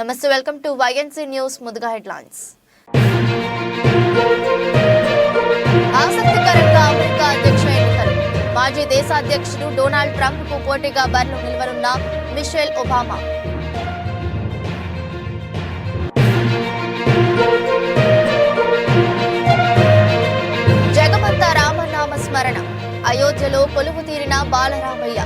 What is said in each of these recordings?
నమస్తే, welcome to YNC news. ముందుగా headlines. ఆసక్తికరంగా అమెరికా అధ్యక్ష ఎన్నికలు. మాజీ దేశ అధ్యక్షుడు డొనాల్డ్ ట్రంప్ కు పోటీగా బరిలో నిలవనున్న మిషెల్ ఒబామా. జగమంతా రామనామ స్మరణ. అయోధ్యలో కొలువు తీరిన బాలరామయ్య.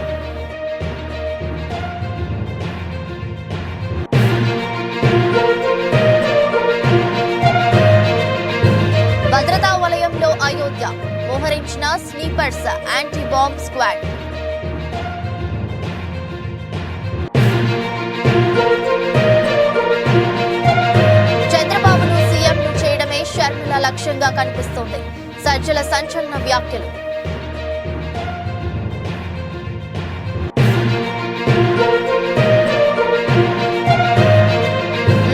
భద్రతా వలయంలో అయోధ్య మోహరించిన స్లీపర్స్ యాంటీ బాంబ్ స్క్వాడ్. చంద్రబాబును సీఎంను చేయడమే షర్మిల లక్ష్యంగా కనిపిస్తోంది. సజ్జల సంచలన వ్యాఖ్యలు.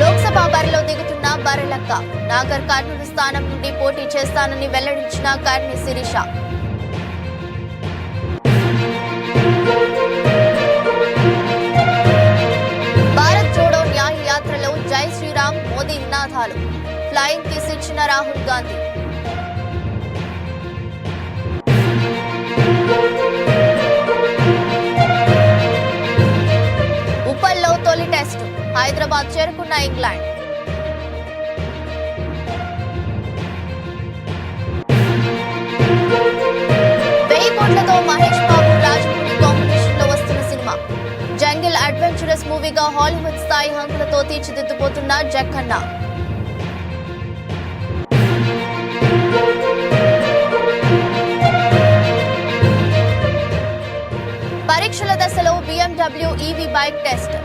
లోక్సభ బరిలో దిగుతున్న బర్రెలక్క. నాగర్ కర్నూలు స్థానం నుండి పోటీ చేస్తానని వెల్లడించిన కర్ణి శిరీష. భారత్ జోడో న్యాయ యాత్రలో జై శ్రీరామ్ మోదీ నినాదాలు. ఫ్లయింగ్ కిస్ ఇచ్చిన రాహుల్ గాంధీ. ఉప్పల్లో తొలి టెస్ట్. హైదరాబాద్ చేరుకున్న ఇంగ్లాండ్. కోట్లతో మహేష్ బాబు రాజమౌళి కాంబినేషన్ లో వస్తున్న సినిమా. జంగిల్ అడ్వెంచరస్ మూవీగా హాలీవుడ్ స్థాయి హంగులతో తీర్చిదిద్దుపోతున్న జక్కన్న. పరీక్షల దశలో BMW EV బైక్ టెస్ట్.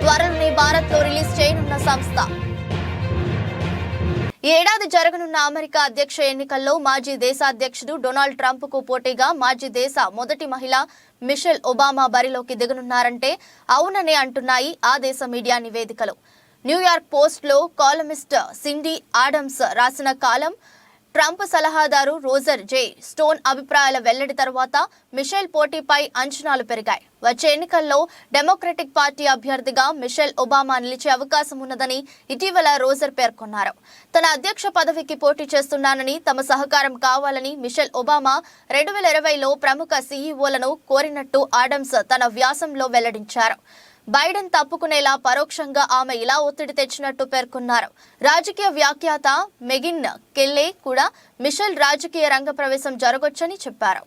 త్వరలోనే భారత్ లో రిలీజ్ చేయనున్న సంస్థ. ఈ ఏడాది జరగనున్న అమెరికా అధ్యక్ష ఎన్నికల్లో మాజీ దేశ అధ్యక్షుడు డొనాల్డ్ ట్రంప్ కు పోటీగా మాజీ దేశ మొదటి మహిళ మిషెల్ ఒబామా బరిలోకి దిగనున్నారంటే అవుననే అంటున్నాయి ఆ దేశ మీడియా నివేదికలు. న్యూయార్క్ పోస్ట్ లో కాలమిస్ట్ సిండీ ఆడమ్స్ రాసిన కాలం, ట్రంప్ సలహాదారు రోజర్ జే స్టోన్ అభిప్రాయాల వెల్లడి తర్వాత మిషెల్ పోటీపై అంచనాలు పెరిగాయి. వచ్చే ఎన్నికల్లో డెమోక్రటిక్ పార్టీ అభ్యర్థిగా మిషెల్ ఒబామా నిలిచే అవకాశం ఉన్నదని ఇటీవల రోజర్ పేర్కొన్నారు. తన అధ్యక్ష పదవికి పోటీ చేస్తున్నానని, తమ సహకారం కావాలని మిషెల్ ఒబామా 2020లో ప్రముఖ సీఈఓలను కోరినట్టు ఆడమ్స్ తన వ్యాసంలో వెల్లడించారు. బైడెన్ తప్పుకునేలా పరోక్షంగా ఆమె ఇలా ఒత్తిడి తెచ్చినట్టు పేర్కొన్నారు. రాజకీయ వ్యాఖ్యాత మెగిన్ కెల్లే కూడా మిషెల్ రాజకీయ రంగ ప్రవేశం జరగొచ్చని చెప్పారు.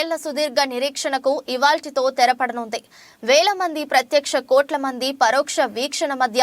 ఏళ్ల సుదీర్ఘ నిరీక్షణకు ఇవాల్టితో తెరపడనుంది. వేల మంది ప్రత్యక్ష, కోట్ల మంది పరోక్ష వీక్షణ మధ్య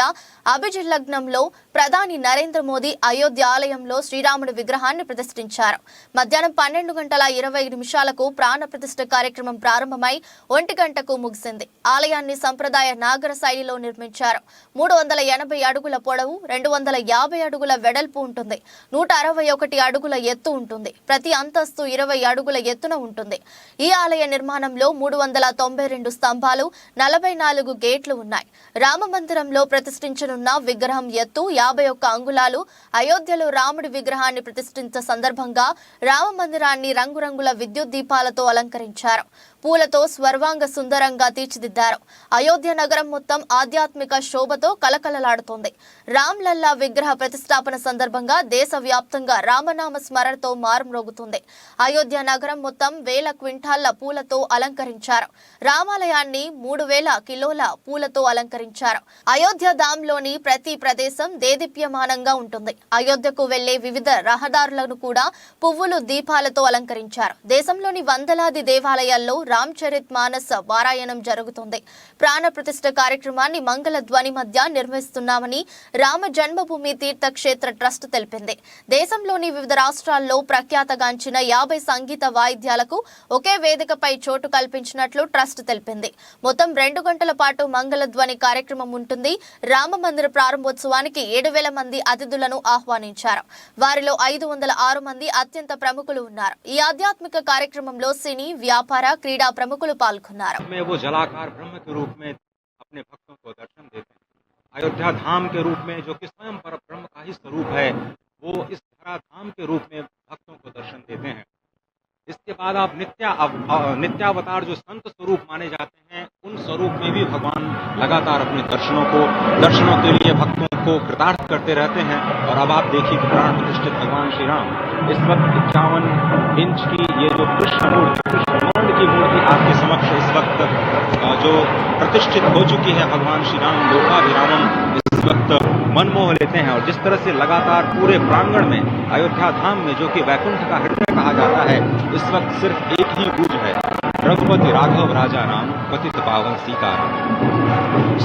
అభిజిల్లగ్నంలో ప్రధాని నరేంద్ర మోదీ అయోధ్య ఆలయంలో శ్రీరాముడి విగ్రహాన్ని ప్రతిష్ఠించారు. మధ్యాహ్నం 12:20 ప్రాణ ప్రతిష్ఠ కార్యక్రమం ప్రారంభమై 1 గంటకు ముగిసింది. ఆలయాన్ని సంప్రదాయ నాగర శైలిలో నిర్మించారు. 380 అడుగుల పొడవు, 250 అడుగుల వెడల్పు ఉంటుంది. 161 అడుగుల ఎత్తు ఉంటుంది. ప్రతి అంతస్తు 20 అడుగుల ఎత్తున ఉంటుంది. ఈ ఆలయ నిర్మాణంలో 392 స్తంభాలు, 44 గేట్లు ఉన్నాయి. రామ మందిరంలో ప్రతిష్ఠించనున్న విగ్రహం ఎత్తు 51 అంగుళాలు. అయోధ్యలో రాముడి విగ్రహాన్ని ప్రతిష్ఠించ సందర్భంగా రామ మందిరాన్ని రంగురంగుల విద్యుత్ దీపాలతో అలంకరించారు. పూలతో స్వర్వాంగ సుందరంగా తీర్చిదిద్దారు. అయోధ్య నగరం మొత్తం ఆధ్యాత్మిక శోభతో కలకలలాడుతోంది. రామ్ లల్లా విగ్రహ ప్రతిష్టాపన సందర్భంగా దేశవ్యాప్తంగా రామనామ స్మరణతో మారుమ్రోగుతుంది. అయోధ్య నగరం మొత్తం వేల క్వింటాళ్ల పూలతో అలంకరించారు. రామాలయాన్ని 3000 కిలోల పూలతో అలంకరించారు. అయోధ్య ధామ్లోని ప్రతి ప్రదేశం దేదీప్యమానంగా ఉంటుంది. అయోధ్యకు వెళ్లే వివిధ రహదారులను కూడా పువ్వులు, దీపాలతో అలంకరించారు. దేశంలోని వందలాది దేవాలయాల్లో రామ్ చరిత్ మానస్ పారాయణం జరుగుతుంది. ప్రాణ ప్రతిష్ఠ కార్యక్రమాన్ని మంగళ ధ్వని మధ్య నిర్వహిస్తున్నామని రామ జన్మభూమి తీర్థక్షేత్ర ట్రస్ట్ తెలిపింది. దేశంలోని వివిధ రాష్ట్రాల్లో ప్రఖ్యాతగాంచిన 50 సంగీత వాయిద్యాలకు ఒకే వేదికపై చోటు కల్పించినట్లు ట్రస్ట్ తెలిపింది. మొత్తం 2 గంటల పాటు మంగళ ధ్వని కార్యక్రమం ఉంటుంది. రామ మందిర ప్రారంభోత్సవానికి 7,000 మంది అతిథులను ఆహ్వానించారు. వారిలో 506 మంది అత్యంత ప్రముఖులు ఉన్నారు. ఈ ఆధ్యాత్మిక కార్యక్రమంలో సినీ, వ్యాపార, క్రీడా ప్రముఖులు పాల్గొన్నారు. अपने भक्तों को दर्शन देते हैं। अयोध्या धाम के रूप में जो कि स्वयं पर ब्रह्म का ही स्वरूप है, वो इस धरा धाम के रूप में भक्तों को दर्शन देते हैं। इसके बाद आप नित्यावतार जो संत स्वरूप माने जाते हैं, उन स्वरूप में भी भगवान लगातार अपने दर्शनों के लिए भक्तों को कृतार्थ करते रहते हैं। और अब आप देखिए कि प्राण प्रतिष्ठित भगवान श्री राम इस वक्त 51 इंच की ये जो कृष्ण की मूर्ति आपके समक्ष इस वक्त जो प्रतिष्ठित हो चुकी है, भगवान श्री राम लोकाभिरामम इस वक्त मन मोह लेते हैं। और जिस तरह से लगातार पूरे प्रांगण में अयोध्या धाम में जो कि वैकुंठ का हृदय कहा जाता है, इस वक्त सिर्फ एक ही गूंज है, रघुपति राघव राजा राम पतित पावन सीताराम।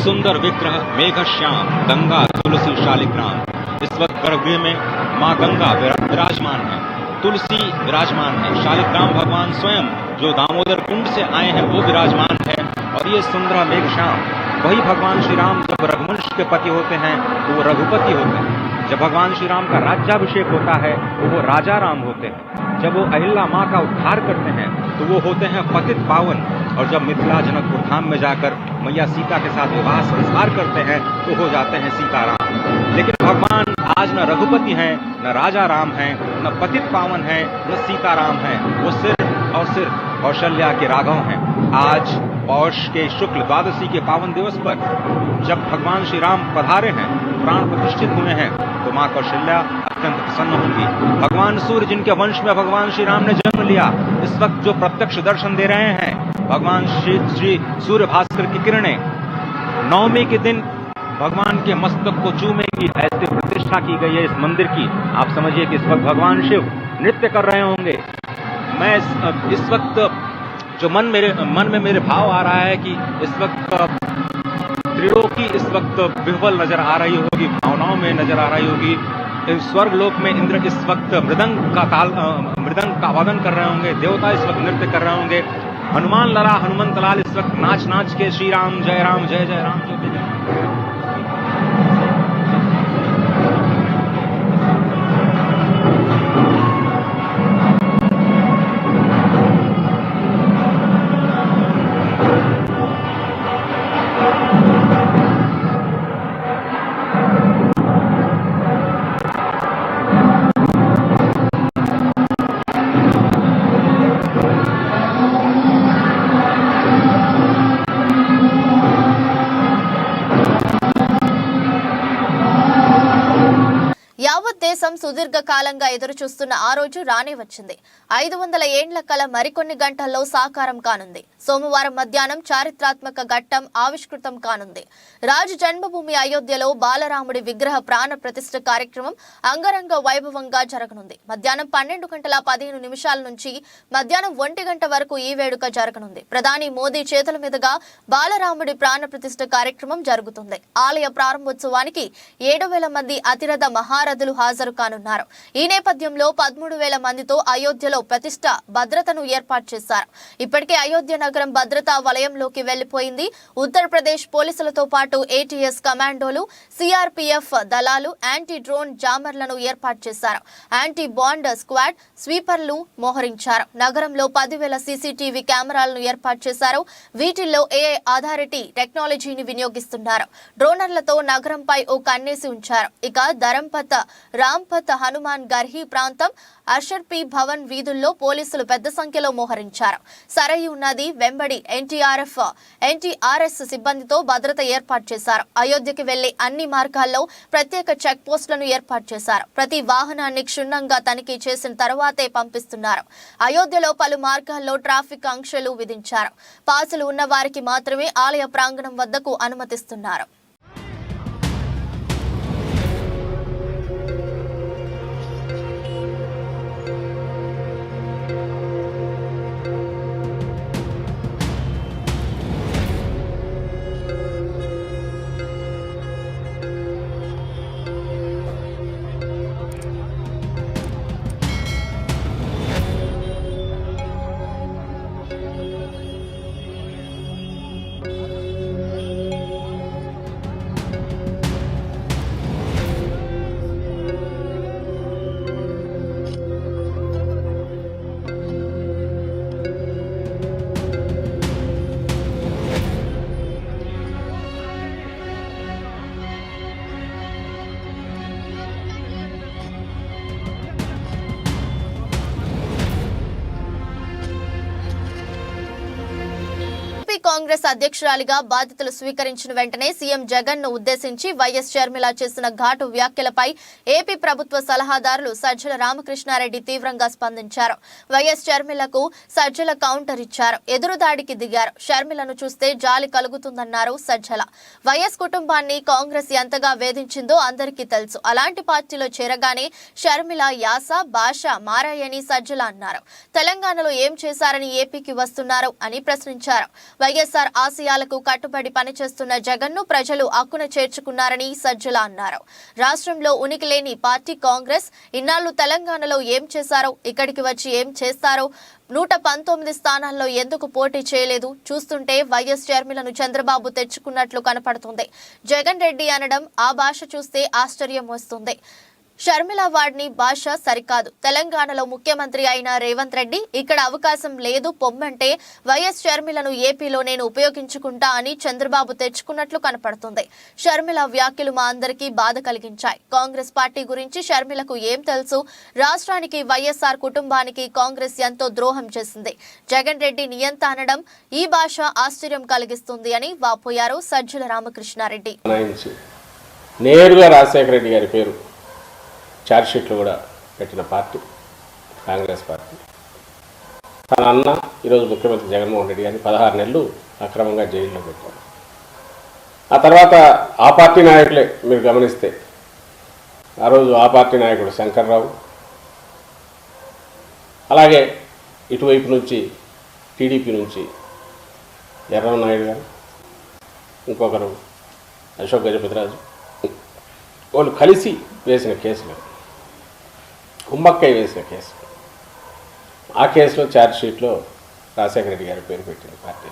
सुंदर विग्रह मेघ श्याम गंगा तुलसी शालिग्राम। इस वक्त गर्भगृह में माँ गंगा विराजमान है, तुलसी विराजमान है, शालिग्राम भगवान स्वयं जो दामोदर कुंड से आए हैं वो विराजमान है। और ये सुंदर मेघ श्याम वही भगवान श्री राम जब रघुवंश के पति होते हैं तो वो रघुपति होते हैं। जब भगवान श्री राम का राज्याभिषेक होता है तो वो राजा राम होते हैं। जब वो अहिल्या माँ का उद्धार करते हैं तो वो होते हैं पतित पावन। और जब मिथिला जनकपुर धाम में जाकर मैया सीता के साथ विवाह संस्कार करते हैं तो हो जाते हैं सीताराम। लेकिन भगवान आज न रघुपति हैं, न राजा राम हैं, न पतित पावन हैं, न सीताराम हैं। वो सिर्फ और सिर्फ कौशल्या के राघव हैं। आज पौष के शुक्ल द्वादशी के पावन दिवस पर जब भगवान श्री राम पधारे हैं, प्राण प्रतिष्ठित हुए हैं, तो माँ कौशल्या अत्यंत प्रसन्न होंगी। भगवान सूर्य जिनके वंश में भगवान श्री राम ने जन्म लिया, इस वक्त जो प्रत्यक्ष दर्शन दे रहे हैं, भगवान श्री सूर्य भास्कर की किरणें नवमी के दिन भगवान के मस्तक को चूमेंगी। ऐसे प्रतिष्ठा की गई है इस मंदिर की। आप समझिए कि इस वक्त भगवान शिव नृत्य कर रहे होंगे। मैं इस वक्त जो मन में मेरे भाव आ रहा है कि इस वक्त त्रिलोकी इस वक्त विह्वल नजर आ रही होगी, भावनाओं में नजर आ रही होगी। स्वर्ग लोक में इंद्र इस वक्त मृदंग का वादन कर रहे होंगे, देवता इस वक्त नृत्य कर रहे होंगे। हनुमान लला हनुमंत लाल इस वक्त नाच के श्री राम जय राम जय जय राम जो भी యావత్ దేశం సుదీర్ఘ కాలంగా ఎదురు చూస్తున్న ఆ రోజు రానే వచ్చింది. 500 ఏండ్ల కల మరికొన్ని గంటల్లో సాకారం కానుంది. సోమవారం మధ్యాహ్నం చారిత్రాత్మక ఘట్టం ఆవిష్కృతం కానుంది. రాజు జన్మభూమి అయోధ్యలో బాలరాముడి విగ్రహ ప్రాణ ప్రతిష్ఠ కార్యక్రమం అంగరంగ వైభవంగా జరగనుంది. మధ్యాహ్నం 12:15 నుంచి మధ్యాహ్నం 1 గంట వరకు ఈ వేడుక జరగనుంది. ప్రధాని మోదీ చేతుల మీదుగా బాలరాముడి ప్రాణ ప్రతిష్ఠ కార్యక్రమం జరుగుతుంది. ఆలయ ప్రారంభోత్సవానికి 7,000 మంది అతిరథ మహారథులు హాజరు కానున్నారు. ఈ నేపథ్యంలో 13,000 మందితో అయోధ్యలో ప్రతిష్ఠ భద్రతను ఏర్పాటు చేశారు. ఇప్పటికే అయోధ్య నగరం భద్రతా వలయంలోకి వెళ్లిపోయింది. ఉత్తరప్రదేశ్ పోలీసులతో పాటు ఏటీఎస్ కమాండోలు, సిఆర్పీఎఫ్ దళాలు, యాంటీ డ్రోన్ జామర్లను ఏర్పాటు చేశారు. యాంటీ బాండ్ స్క్వాడ్ స్వీపర్లు మోహరించారు. నగరంలో 10,000 సీసీటీవీ కెమెరాలను ఏర్పాటు చేశారు. వీటిల్లో ఏఐ ఆధారిటీ టెక్నాలజీని వినియోగిస్తున్నారు. డ్రోనర్లతో నగరంపై ఓ కన్నేసి ఉంచారు. ఇక ధరంపత్ రాంపత్, హనుమాన్ గర్హి ప్రాంతం, అషర్పి భవన్ వీధుల్లో పోలీసులు పెద్ద సంఖ్యలో మోహరించారు. సరయూ నది వెంబడి ఎన్టీఆర్ఎస్ సిబ్బందితో భద్రత ఏర్పాటు చేశారు. అయోధ్యకి వెళ్లే అన్ని మార్గాల్లో ప్రత్యేక చెక్ పోస్టులను ఏర్పాటు చేశారు. ప్రతి వాహనాన్ని క్షుణ్ణంగా తనిఖీ చేసిన తర్వాతే పంపిస్తున్నారు. అయోధ్యలో పలు మార్గాల్లో ట్రాఫిక్ ఆంక్షలు విధించారు. పాసులు ఉన్న వారికి మాత్రమే ఆలయ ప్రాంగణం వద్దకు అనుమతిస్తున్నారు. కాంగ్రెస్ అధ్యక్షురాలిగా బాధ్యతలు స్వీకరించిన వెంటనే సీఎం జగన్ ను ఉద్దేశించి వైఎస్ షర్మిల చేసిన ఘాటు వ్యాఖ్యలపై ఏపీ ప్రభుత్వ సలహాదారులు సజ్జల రామకృష్ణారెడ్డి తీవ్రంగా స్పందించారు. వైఎస్ షర్మిలకు సజ్జల కౌంటర్ ఇచ్చారు. ఎదురుదాడికి దిగారు. షర్మిలను చూస్తే జాలి కలుగుతుందన్నారు సజ్జల. వైఎస్ కుటుంబాన్ని కాంగ్రెస్ ఎంతగా వేధించిందో అందరికీ తెలుసు. అలాంటి పార్టీలో చేరగానే షర్మిల యాస, భాష మారాయని సజ్జల అన్నారు. తెలంగాణలో ఏం చేశారని ఏపీకి వస్తున్నారు అని ప్రశ్నించారు. వైఎస్ఆర్ ఆశయాలకు కట్టుబడి పనిచేస్తున్న జగన్ ను ప్రజలు అక్కున చేర్చుకున్నారని సజ్జల అన్నారు. రాష్ట్రంలో ఉనికి లేని పార్టీ కాంగ్రెస్. ఇన్నాళ్లు తెలంగాణలో ఏం చేశారో, ఇక్కడికి వచ్చి ఏం చేస్తారో, 119 స్థానాల్లో ఎందుకు పోటీ చేయలేదు? చూస్తుంటే వైఎస్ షర్మిలను చంద్రబాబు తెచ్చుకున్నట్లు కనపడుతుంది. జగన్ రెడ్డి అనడం, ఆ భాష చూస్తే ఆశ్చర్యం వస్తుంది. షర్మిల వాడిని భాష సరికాదు. తెలంగాణలో ముఖ్యమంత్రి అయిన రేవంత్ రెడ్డి ఇక్కడ అవకాశం లేదు పొమ్మంటే వైఎస్ షర్మిలను ఏపీలో నేను ఉపయోగించుకుంటా అని చంద్రబాబు తెచ్చుకున్నట్లు కనపడుతుంది. షర్మిల వ్యాఖ్యలు మా అందరికీ బాధ కలిగించాయి. కాంగ్రెస్ పార్టీ గురించి షర్మిలకు ఏం తెలుసు? రాష్ట్రానికి, వైఎస్ఆర్ కుటుంబానికి కాంగ్రెస్ ఎంతో ద్రోహం చేసింది. జగన్ రెడ్డి నియంత అనడం ఈ భాష ఆశ్చర్యం కలిగిస్తుంది అని వాపోయారు సజ్జల రామకృష్ణారెడ్డి. నేరుగా రాజశేఖర రెడ్డి గారి పేరు ఛార్జ్షీట్లు కూడా పెట్టిన పార్టీ కాంగ్రెస్ పార్టీ. తన అన్న ఈరోజు ముఖ్యమంత్రి జగన్మోహన్ రెడ్డి గారిని 16 నెలలు అక్రమంగా జైల్లో పెట్టారు. ఆ తర్వాత ఆ పార్టీ నాయకులే మీరు గమనిస్తే ఆ రోజు ఆ పార్టీ నాయకుడు శంకర్రావు, అలాగే ఇటువైపు నుంచి టీడీపీ నుంచి ఎర్రనాయుడు గారు, ఇంకొకరు అశోక్ గజపతిరాజు, వాళ్ళు కలిసి వేసిన కేసులు, కుమ్మక్కై వేసిన కేసు. ఆ కేసులో ఛార్జ్షీట్లో రాజశేఖర రెడ్డి గారి పేరు పెట్టింది పార్టీ.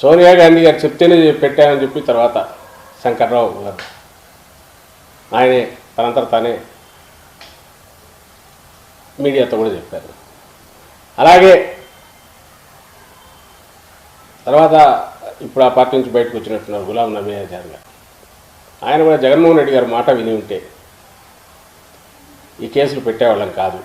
సోనియా గాంధీ గారు చెప్తేనే పెట్టామని చెప్పి తర్వాత శంకర్రావు గారు ఆయనే తనంతట తానే మీడియాతో కూడా చెప్పారు. అలాగే తర్వాత ఇప్పుడు ఆ పార్టీ నుంచి బయటకు వచ్చినట్టున్నారు గులాం నబీ ఆజాద్ గారు. ఆయన కూడా జగన్మోహన్ రెడ్డి గారు మాట విని ఉంటే ఈ కేసులు పెట్టేవాళ్ళం కాదు.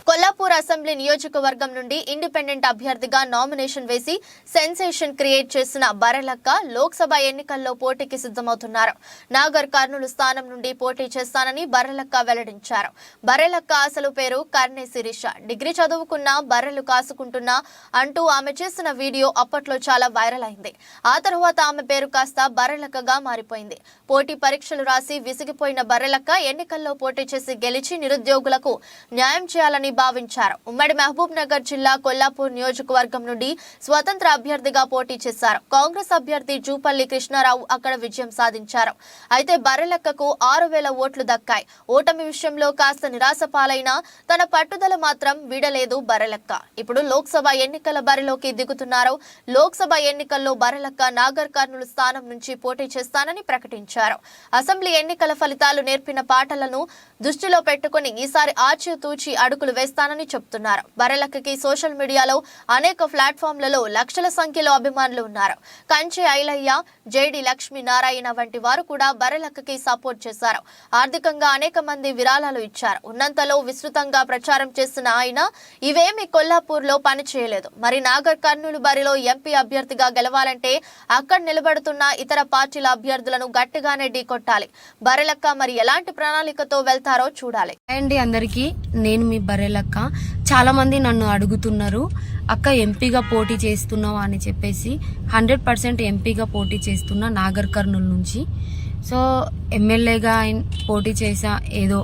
కొల్లాపూర్ అసెంబ్లీ నియోజకవర్గం నుండి ఇండిపెండెంట్ అభ్యర్థిగా నామినేషన్ వేసి సెన్సేషన్ క్రియేట్ చేసిన బర్రెలక్క లోక్సభ ఎన్నికల్లో పోటీకి సిద్ధమవుతున్నారు. నాగర్ కర్నూలు స్థానం నుండి పోటీ చేస్తానని బర్రెలక్క వెల్లడించారు. బర్రెలక్క అసలు పేరు కర్ణే శిరీష. డిగ్రీ చదువుకున్నా, బర్రెలు కాసుకుంటున్నా అంటూ ఆమె చేసిన వీడియో అప్పట్లో చాలా వైరల్ అయింది. ఆ తర్వాత ఆమె పేరు కాస్త బర్రెలక్కగా మారిపోయింది. పోటీ పరీక్షలు రాసి విసిగిపోయిన బర్రెలక్క ఎన్నికల్లో పోటీ చేసి గెలిచి నిరుద్యోగులకు న్యాయం చేయాలని భావించారు. ఉమ్మడి మహబూబ్ నగర్ జిల్లా కొల్లాపూర్ నియోజకవర్గం నుండి స్వతంత్ర అభ్యర్థిగా పోటీ చేశారు. కాంగ్రెస్ అభ్యర్థి జూపల్లి కృష్ణారావు అక్కడ విజయం సాధించారు. అయితే బర్రెలక్కకు 6,000 ఓట్లు దక్కాయి. ఓటమి విషయంలో కాస్త నిరాశ పాలైనా తన పట్టుదల మాత్రం వీడలేదు బర్రెలక్క. ఇప్పుడు లోక్సభ ఎన్నికల బరిలోకి దిగుతున్నారు. లోక్సభ ఎన్నికల్లో బర్రెలక్క నాగర్ కర్నూలు స్థానం నుంచి పోటీ చేస్తానని ప్రకటించారు. అసెంబ్లీ ఎన్నికల ఫలితాలు నేర్పిన పాటలను దృష్టిలో పెట్టుకుని ఈసారి ఆచితూచి అడుగులు వేస్తానని చెప్తున్నారు. బర్రెలక్కకి సోషల్ మీడియాలో అనేక ప్లాట్ఫామ్లలో లక్షల సంఖ్యలో అభిమానులు ఉన్నారు. కంచి ఐలయ్య, జేడి లక్ష్మీనారాయణ వంటి వారు కూడా బర్రెలక్కకి సపోర్ట్ చేశారు. ఆర్థికంగా అనేక మంది విరాళాలు ఇచ్చారు. ఉన్నంతలో విస్తృతంగా ప్రచారం చేస్తున్న ఆయన ఇవేమి కొల్లాపూర్లో పని చేయలేదు. మరి నాగర్ కర్నూలు బరిలో ఎంపీ అభ్యర్థిగా గెలవాలంటే అక్కడ నిలబడుతున్న ఇతర పార్టీల అభ్యర్థులను గట్టిగానే ఢీకొట్టాలి. బర్రెలక్క మరి ఎలాంటి ప్రణాళికతో వెళ్తారో చూడాలి. అండి అందరికీ, నేను మీ బర్రెలక్క. చాలా మంది నన్ను అడుగుతున్నారు, అక్క ఎంపీగా పోటీ చేస్తున్నావా అని చెప్పేసి. 100% ఎంపీగా పోటీ చేస్తున్నా నాగర్ కర్నూలు నుంచి. సో ఎమ్మెల్యేగా పోటీ చేసా, ఏదో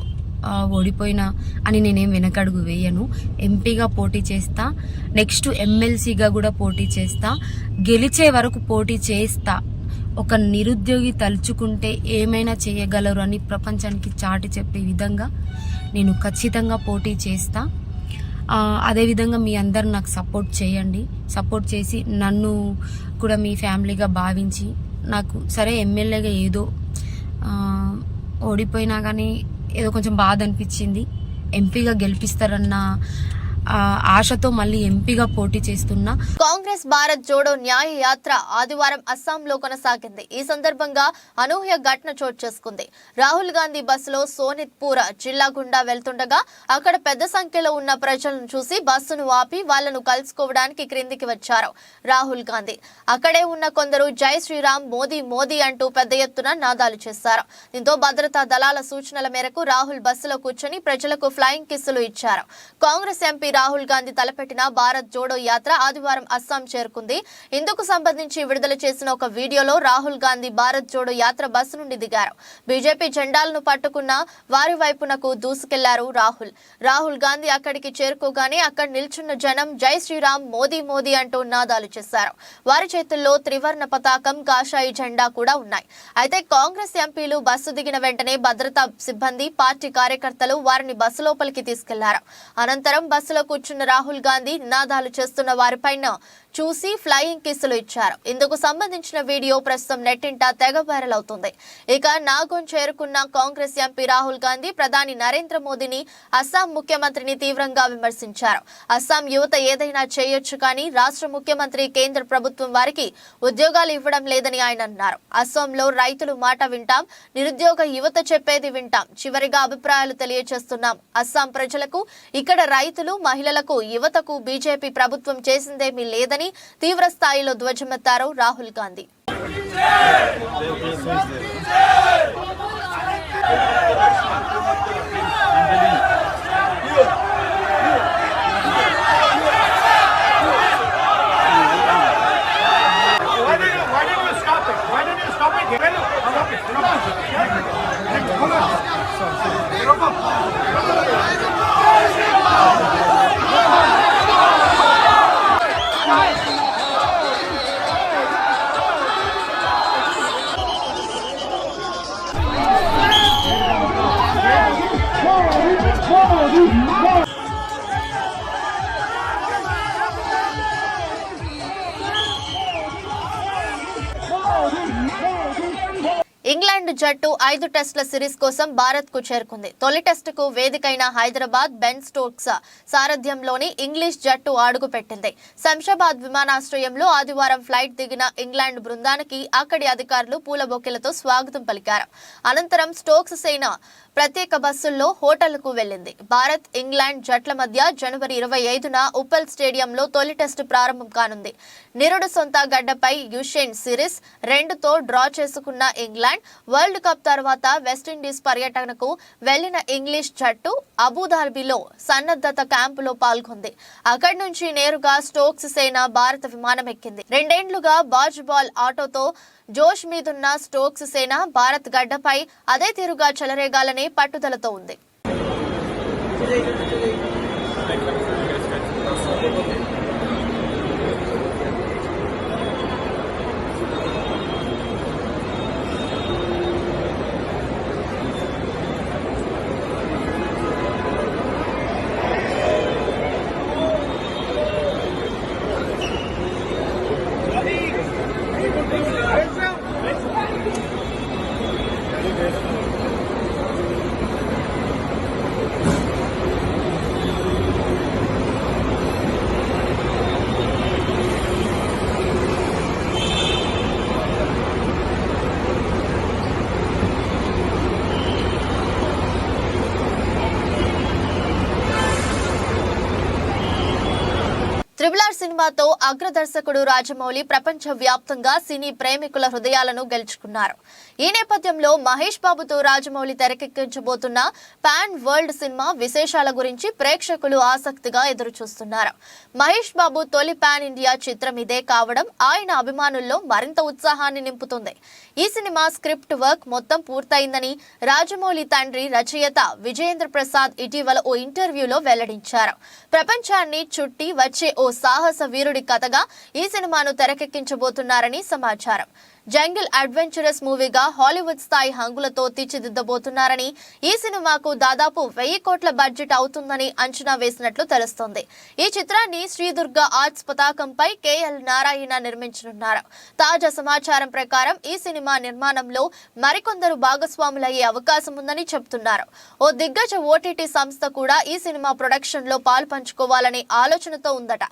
ఓడిపోయినా అని నేనేం వెనకడుగు వేయను. ఎంపీగా పోటీ చేస్తా, నెక్స్ట్ ఎమ్మెల్సీగా కూడా పోటీ చేస్తా, గెలిచే వరకు పోటీ చేస్తా. ఒక నిరుద్యోగి తలుచుకుంటే ఏమైనా చేయగలరు అని ప్రపంచానికి చాటి చెప్పే విధంగా నేను ఖచ్చితంగా పోటీ చేస్తా. అదేవిధంగా మీ అందరు నాకు సపోర్ట్ చేయండి. సపోర్ట్ చేసి నన్ను కూడా మీ ఫ్యామిలీగా భావించి, నాకు సరే ఎమ్మెల్యేగా ఏదో ఓడిపోయినా కానీ ఏదో కొంచెం బాధ అనిపించింది. ఎంపీగా గెలిపిస్తారన్న ఆశతో మళ్ళీ ఎంపీగా పోటీ చేస్తున్నా. కాంగ్రెస్ భారత్ జోడో న్యాయ యాత్ర ఆదివారం అస్సాంలో కొనసాగింది. ఈ సందర్భంగా అనూహ్య ఘటన చోటు చేసుకుంది. రాహుల్ గాంధీ బస్సులో సోనిత్పూర్ జిల్లా గుండా వెళ్తుండగా అక్కడ పెద్ద సంఖ్యలో ఉన్న ప్రజలను చూసి బస్సును ఆపి వాళ్లను కలుసుకోవడానికి క్రిందికి వచ్చారు రాహుల్ గాంధీ. అక్కడే ఉన్న కొందరు జై శ్రీరామ్, మోదీ మోదీ అంటూ పెద్ద ఎత్తున నాదాలు చేశారు. దీంతో భద్రతా దళాల సూచనల మేరకు రాహుల్ బస్సులో కూర్చొని ప్రజలకు ఫ్లయింగ్ కిస్సులు ఇచ్చారు. కాంగ్రెస్ ఎంపీ రాహుల్ గాంధీ తలపెట్టిన భారత్ జోడో యాత్ర ఆదివారం అస్సాం చేరుకుంది. ఇందుకు సంబంధించి విడుదల చేసిన ఒక వీడియోలో రాహుల్ గాంధీ భారత్ జోడో యాత్ర బస్సు నుండి దిగారు. బీజేపీ జెండాలను పట్టుకున్న వారి వైపునకు దూసుకెళ్లారు రాహుల్ గాంధీ అక్కడికి చేరుకోగానే అక్కడ నిల్చున్న జనం జై శ్రీరామ్, మోదీ మోదీ అంటూ నాదాలు చేశారు. వారి చేతుల్లో త్రివర్ణ పతాకం, కాషాయి జెండా కూడా ఉన్నాయి. అయితే కాంగ్రెస్ ఎంపీలు బస్సు దిగిన వెంటనే భద్రతా సిబ్బంది, పార్టీ కార్యకర్తలు వారిని బస్సు లోపలికి తీసుకెళ్లారు. అనంతరం బస్సులో కూర్చున్న రాహుల్ గాంధీ నినాదాలు చేస్తున్న వారిపైన చూసి ఫ్లయింగ్ కిస్సులు ఇచ్చారు. ఇందుకు సంబంధించిన వీడియో ప్రస్తుతం నెట్టింట తెగ వైరల్ అవుతుంది. ఇక నాగోన్ చేరుకున్న కాంగ్రెస్ ఎంపీ రాహుల్ గాంధీ ప్రధాని నరేంద్ర మోదీని, అస్సాం ముఖ్యమంత్రిని తీవ్రంగా విమర్శించారు. అస్సాం యువత ఏదైనా చేయొచ్చు, కానీ రాష్ట్ర ముఖ్యమంత్రి, కేంద్ర ప్రభుత్వం వారికి ఉద్యోగాలు ఇవ్వడం లేదని ఆయన అన్నారు. అస్సాంలో రైతులు మాట వింటాం, నిరుద్యోగ యువత చెప్పేది వింటాం. చివరిగా అభిప్రాయాలు తెలియజేస్తున్నాం. అస్సాం ప్రజలకు, ఇక్కడ రైతులు, మహిళలకు, యువతకు బీజేపీ ప్రభుత్వం చేసిందేమీ లేదని తీవ్ర స్థాయిలో ధ్వజమెత్తారు రాహుల్ గాంధీ. ఇంగ్లాండ్ జట్టు 5 టెస్టుల సిరీస్ కోసం భారత్ కు చేరుకుంది. తొలి టెస్టుకు వేదికైన హైదరాబాద్ బెన్ స్టోక్స్ సారథ్యంలోని ఇంగ్లీష్ జట్టు అడుగు పెట్టింది. శంషాబాద్ విమానాశ్రయంలో ఆదివారం ఫ్లైట్ దిగిన ఇంగ్లాండ్ బృందానికి అక్కడి అధికారులు పూల బొకేలతో స్వాగతం పలికారు. అనంతరం స్టోక్స్ సేన ప్రత్యేక బస్సుల్లో హోటల్కు వెళ్లింది. భారత్, ఇంగ్లాండ్ జట్ల మధ్య జనవరి 25న ఉప్పల్ స్టేడియంలో తొలి టెస్టు ప్రారంభం కానుంది. నిరుడు సొంత గడ్డపై యుషేన్ సిరీస్ 2తో డ్రా చేసుకున్న ఇంగ్లాండ్ వరల్డ్ కప్ తర్వాత వెస్టిండీస్ పర్యటనకు వెళ్లిన ఇంగ్లీష్ జట్టు అబుదాబిలో సన్నద్ధత క్యాంపులో పాల్గొంది. అక్కడి నుంచి నేరుగా స్టోక్స్ సేన భారత విమానం ఎక్కింది. 2 ఏళ్లుగా బాజ్ బాల్ ఆటోతో జోష్ మీదున్న స్టోక్స్ సేన భారత్ గడ్డపై అదే తీరుగా చెలరేగాలనే పట్టుదలతో ఉంది. RRR సినిమాతో అగ్రదర్శకుడు రాజమౌళి ప్రపంచ వ్యాప్తంగా సినీ ప్రేమికుల హృదయాలను గెలుచుకున్నారు. ఈ నేపథ్యంలో మహేష్ బాబుతో రాజమౌళి తెరకెక్కించబోతున్న పాన్ వరల్డ్ సినిమా విశేషాల గురించి ప్రేక్షకులు ఆసక్తిగా ఎదురుచూస్తున్నారు. మహేష్ బాబు తొలి పాన్ ఇండియా చిత్రం ఇదే కావడం ఆయన అభిమానుల్లో మరింత ఉత్సాహాన్ని నింపుతుంది. ఈ సినిమా స్క్రిప్ట్ వర్క్ మొత్తం పూర్తయిందని రాజమౌళి తండ్రి రచయిత విజయేంద్ర ప్రసాద్ ఇటీవల ఓ ఇంటర్వ్యూలో వెల్లడించారు. ప్రపంచాన్ని చుట్టి వచ్చే ఓ సాహస వీరుడి కథగా ఈ సినిమాను తెరకెక్కించబోతున్నారని సమాచారం. జంగిల్ అడ్వెంచరస్ మూవీగా హాలీవుడ్ స్థాయి హంగులతో తీర్చిదిద్దబోతున్నారని, ఈ సినిమాకు దాదాపు 1000 కోట్ల బడ్జెట్ అవుతుందని అంచనా వేసినట్లు తెలుస్తోంది. ఈ చిత్రాన్ని శ్రీదుర్గ ఆర్ట్స్ పతాకంపై KL నారాయణ నిర్మించనున్నారు. తాజా సమాచారం ప్రకారం ఈ సినిమా నిర్మాణంలో మరికొందరు భాగస్వాములయ్యే అవకాశం ఉందని చెబుతున్నారు. ఓ దిగ్గజ OTT సంస్థ కూడా ఈ సినిమా ప్రొడక్షన్ లో పాల్పంచుకోవాలనే ఆలోచనతో ఉందట.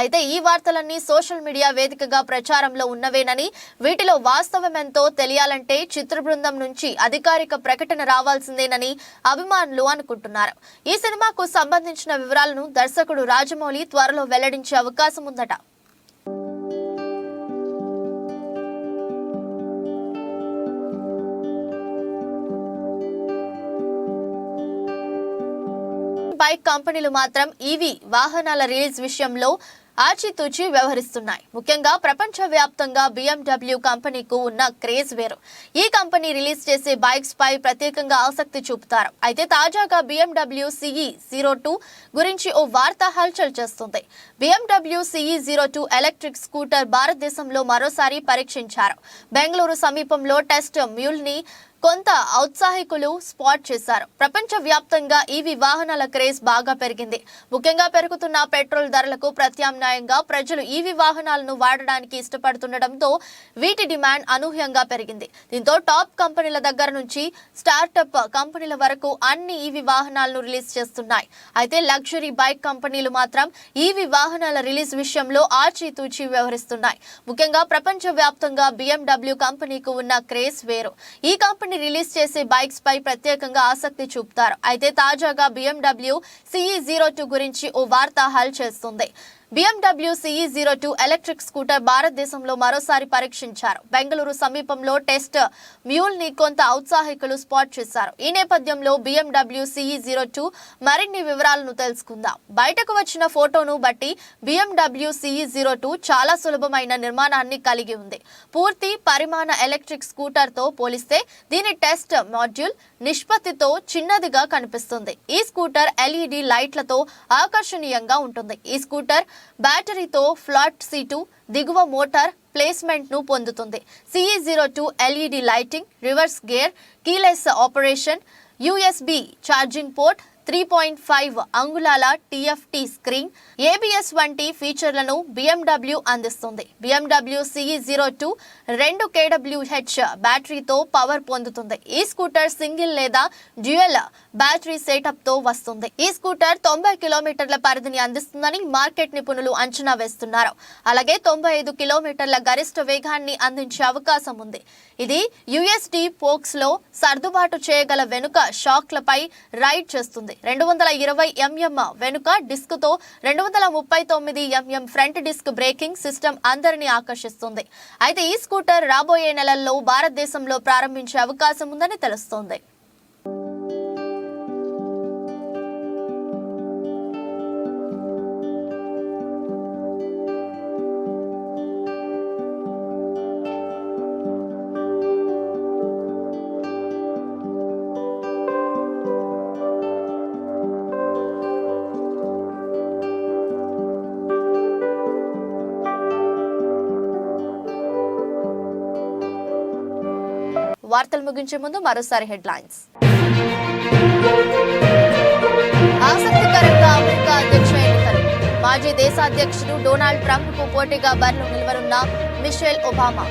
అయితే ఈ వార్తలన్నీ సోషల్ మీడియా వేదికగా ప్రచారంలో ఉన్నవేనని, వీటిలో వాస్తవమెంతో తెలియాలంటే చిత్ర బృందం నుంచి అధికారిక ప్రకటన రావాల్సిందేనని అభిమానులు అనుకుంటున్నారు. ఈ సినిమాకు సంబంధించిన వివరాలను దర్శకుడు రాజమౌళి త్వరలో వెల్లడించే అవకాశం ఉందట. బైక్ కంపెనీలు మాత్రం ఈవీ వాహనాల రిలీజ్ విషయంలో ఆచితూచి వ్యవహరిస్తున్నాయి. ముఖ్యంగా ప్రపంచ వ్యాప్తంగా BMW కంపెనీకు ఉన్న క్రేజ్ వేరు. ఈ కంపెనీ రిలీజ్ చేసే బైక్స్ పై ప్రత్యేకంగా ఆసక్తి చూపుతారు. అయితే తాజాగా BMW CE 02 గురించి ఓ వార్త హల్చల్ చేస్తుంది. BMW CE 02 ఎలక్ట్రిక్ స్కూటర్ భారతదేశంలో మరోసారి పరీక్షించారు. బెంగళూరు సమీపంలో టెస్ట్ మ్యూల్ ని కొంత ఔత్సాహికులు స్పాట్ చేశారు. ప్రపంచ వ్యాప్తంగా ఈవీ వాహనాల క్రేజ్ బాగా పెరిగింది. ముఖ్యంగా పెరుగుతున్న పెట్రోల్ ధరలకు ప్రత్యామ్నాయంగా ప్రజలు ఈవీ వాహనాలను వాడడానికి ఇష్టపడుతుండటంతో వీటి డిమాండ్ అనూహ్యంగా పెరిగింది. దీంతో టాప్ కంపెనీల దగ్గర నుంచి స్టార్టప్ కంపెనీల వరకు అన్ని ఈవీ వాహనాలను రిలీజ్ చేస్తున్నాయి. అయితే లగ్జరీ బైక్ కంపెనీలు మాత్రం ఈవీ వాహనాల రిలీజ్ విషయంలో ఆచితూచి వ్యవహరిస్తున్నాయి. ముఖ్యంగా ప్రపంచ వ్యాప్తంగా BMW కంపెనీకు ఉన్న క్రేజ్ వేరు. ఈ కంపెనీ రిలీజ్ చేసే బైక్స్ పై ప్రత్యేకంగా ఆసక్తి చూపుతారు. అయితే తాజాగా BMW CE 02 గురించి ఓ వార్త హల్ చేస్తుంది. BMW CE 02 ఎలక్ట్రిక్ స్కూటర్ భారతదేశంలో మరోసారి పరీక్షించారు. బెంగళూరు సమీపంలో టెస్ట్ మ్యూల్ ని కొంత ఔత్సాహికులు స్పాట్ చేశారు. ఈ నేపథ్యంలో BMW CE 02 మరిన్ని వివరాలను తెలుసుకుందాం. బయటకు వచ్చిన ఫోటోను బట్టి BMW CE 02 చాలా సులభమైన నిర్మాణాన్ని కలిగి ఉంది. పూర్తి పరిమాణ ఎలక్ట్రిక్ స్కూటర్ తో పోలిస్తే దీని టెస్ట్ మాడ్యూల్ నిష్పత్తితో చిన్నదిగా కనిపిస్తుంది. ఈ స్కూటర్ LED లైట్లతో ఆకర్షణీయంగా ఉంటుంది. ఈ స్కూటర్ బ్యాటరీతో ఫ్లాట్ సీటు, దిగువ మోటార్ ప్లేస్మెంట్ ను పొందుతుంది. CE 02 LED lighting, reverse gear, keyless operation, USB charging port, 3.5 అంగుళాల TFT స్క్రీన్, ABS వంటి ఫీచర్లను BMW అందిస్తుంది. BMW CE 02 2 kWh బ్యాటరీతో పవర్ పొందుతుంది. ఈ స్కూటర్ సింగిల్ లేదా డ్యూయల్ బ్యాటరీ సెటప్ తో వస్తుంది. ఈ స్కూటర్ 90 కిలోమీటర్ల పరిధిని అందిస్తుందని మార్కెట్ నిపుణులు అంచనా వేస్తున్నారు. అలాగే 95 కిలోమీటర్ల గరిష్ట వేగాన్ని అందించే అవకాశం ఉంది. ఇది USD పోక్స్ లో సర్దుబాటు చేయగల వెనుక షాక్లపై రైడ్ చేస్తుంది. 220 mm వెనుక డిస్క్ తో 239 mm front disc braking system అందరినీ ఆకర్షిస్తుంది. అయితే ఈ స్కూటర్ రాబోయే నెలల్లో భారతదేశంలో ప్రారంభించే అవకాశం ఉందని తెలుస్తోంది. వార్తలు ముగించే ముందు మరోసారి హెడ్లైన్స్. ఆసక్తికరంగా అమెరికా అధ్యక్ష ఎన్నికలు. మాజీ దేశాధ్యక్షుడు డొనాల్డ్ ట్రంప్ కు పోటీగా బరిలో నిలవనున్న మిషెల్ ఒబామా.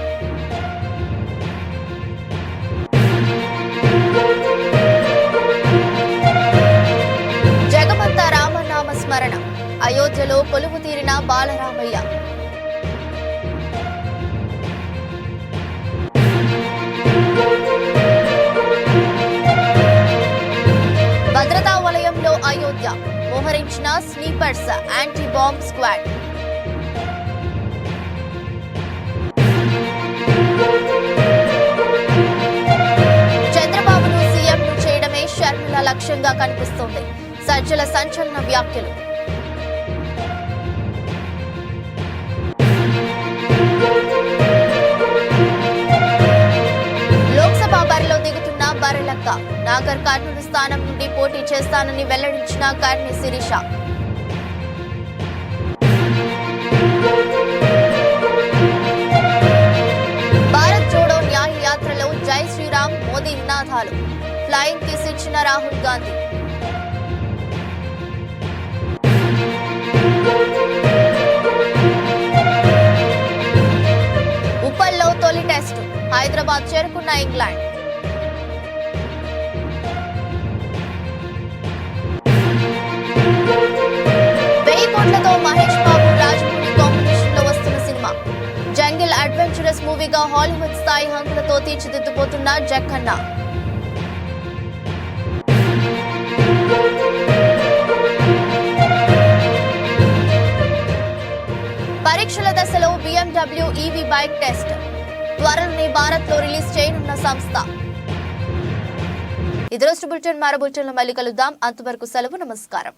జగమంత రామనామ స్మరణ. అయోధ్యలో కొలువు తీరిన బాలరామయ్య. భద్రతా వలయంలో అయోధ్య మోహరించిన స్నీపర్స్ యాంటీ బాంబ్ స్క్వాడ్. చంద్రబాబును సీఎంను చేయడమే షర్మిల లక్ష్యంగా కనిపిస్తోంది. సజ్జల సంచలన వ్యాఖ్యలు. లోక్సభ బరిలో దిగుతున్న బర్రెలక్క. నాగర్ కర్నూలు స్థానం నుండి పోటీ చేస్తానని వెల్లడించిన కర్ణి శిరీష. భారత్ జోడో న్యాయ యాత్రలో జై శ్రీరామ్ మోదీ నినాదాలు. ఫ్లయింగ్ కిస్ ఇచ్చిన రాహుల్ గాంధీ. ఉప్పల్లో తొలి టెస్టు. హైదరాబాద్ చేరుకున్న ఇంగ్లాండ్. కోట్లతో మహేష్ బాబు రాజమౌళి కాంబినేషన్ లో వస్తున్న సినిమా జంగిల్ అడ్వెంచరస్ మూవీగా హాలీవుడ్ స్థాయి హంగులతో తీర్చిదిద్దుపోతున్న జక్కన్న. పరీక్షల దశలో BMW EV బైక్ టెస్ట్. త్వరలోనే భారత్ లో రిలీజ్ చేయనున్న సంస్థ. ఇది రోజు బులెటిన్. మరో బులెటిన్లో మళ్ళీ కలుద్దాం. అంతవరకు సెలవు. నమస్కారం.